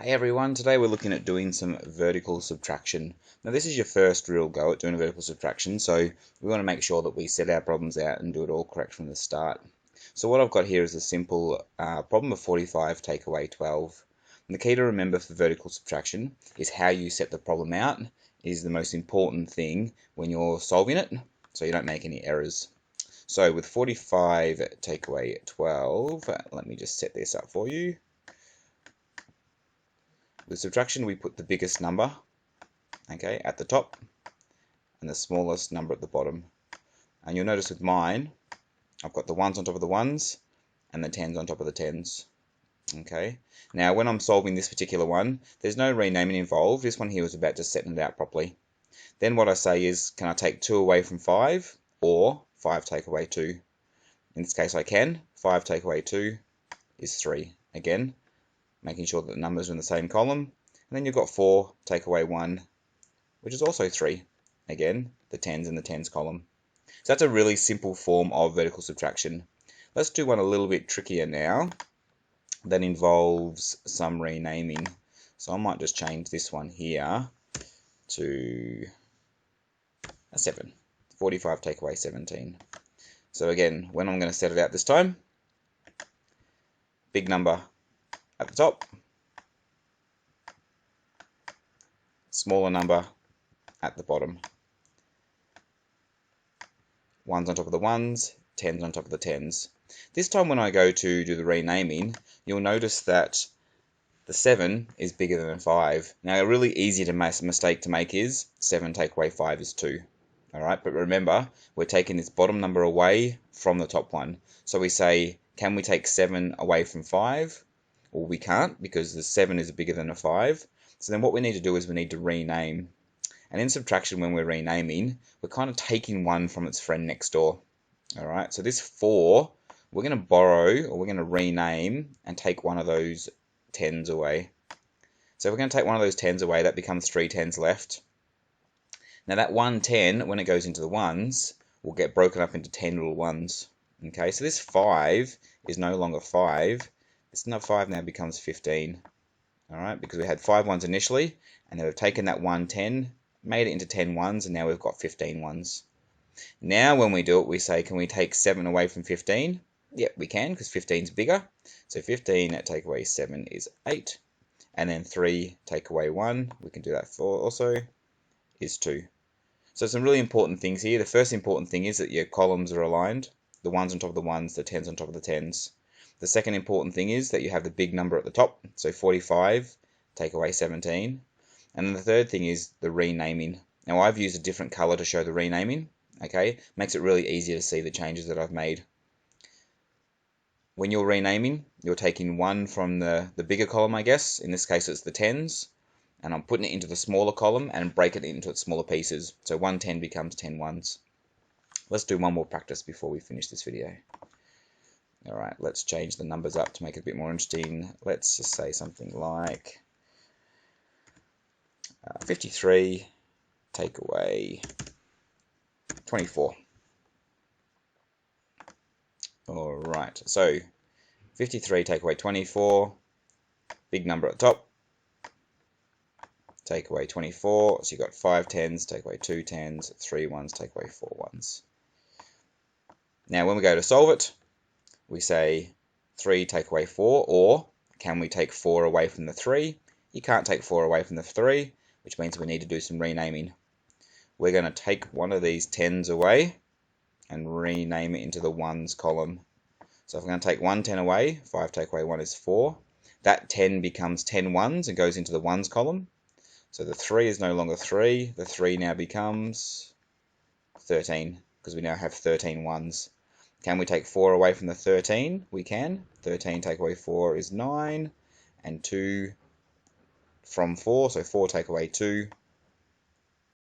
Hey everyone, today we're looking at doing some vertical subtraction. Now this is your first real go at doing a vertical subtraction, so we want to make sure that we set our problems out and do it all correct from the start. So what I've got here is a simple problem of 45 take away 12. And the key to remember for vertical subtraction is how you set the problem out is the most important thing when you're solving it, so you don't make any errors. So with 45 take away 12, let me just set this up for you. With subtraction, we put the biggest number, okay, at the top and the smallest number at the bottom. And you'll notice with mine, I've got the ones on top of the ones and the tens on top of the tens. Okay. Now, when I'm solving this particular one, there's no renaming involved. This one here was about just setting it out properly. Then what I say is, can I take 2 away from 5 or 5 take away 2? In this case, I can. 5 take away 2 is 3. Again, making sure that the numbers are in the same column. And then you've got 4 take away 1, which is also 3. Again, the tens in the tens column. So that's a really simple form of vertical subtraction. Let's do one a little bit trickier now that involves some renaming. So I might just change this one here to a 7. 45 take away 17. So again, when I'm going to set it out this time, big number at the top, smaller number at the bottom. Ones on top of the ones, tens on top of the tens. This time when I go to do the renaming, you'll notice that the 7 is bigger than a 5. Now a really easy mistake to make is 7 take away 5 is 2. Alright, but remember, we're taking this bottom number away from the top one. So we say, can we take 7 away from 5? Well, we can't because the 7 is bigger than a 5. So then what we need to do is we need to rename. And in subtraction, when we're renaming, we're kind of taking one from its friend next door. Alright, so this 4, we're going to borrow, or we're going to rename and take one of those tens away. So if we're going to take one of those tens away, that becomes 3 tens left. Now that 1 10, when it goes into the ones, will get broken up into 10 little ones. Okay, so this 5 is no longer 5. This 5 now becomes 15. Alright, because we had 5 ones initially, and then we've taken that 1 10, made it into 10 ones, and now we've got 15 ones. Now when we do it, we say, can we take 7 away from 15? Yep, we can, because 15 is bigger. So 15 take away 7 is 8. And then 3 take away 1, we can do that for also, is 2. So some really important things here. The first important thing is that your columns are aligned. The ones on top of the ones, the tens on top of the tens. The second important thing is that you have the big number at the top. So 45 take away 17. And then the third thing is the renaming. Now I've used a different color to show the renaming. Okay, makes it really easy to see the changes that I've made. When you're renaming, you're taking one from the bigger column, I guess. In this case, it's the tens. And I'm putting it into the smaller column and breaking it into its smaller pieces. So 1 10 becomes 10 ones. Let's do one more practice before we finish this video. Alright, let's change the numbers up to make it a bit more interesting. Let's just say something like 53 take away 24. Alright, so 53 take away 24, big number at the top, take away 24, so you've got 5 tens, take away 2 tens, 3 ones, take away 4 ones. Now when we go to solve it, we say 3 take away 4, or can we take 4 away from the 3? You can't take 4 away from the 3, which means we need to do some renaming. We're going to take one of these tens away and rename it into the ones column. So if we're going to take 1 10 away, 5 take away 1 is 4. That 10 becomes 10 ones and goes into the ones column. So the 3 is no longer 3. The 3 now becomes 13 because we now have 13 ones. Can we take 4 away from the 13? We can. 13 take away 4 is 9. And 2 from 4, so 4 take away 2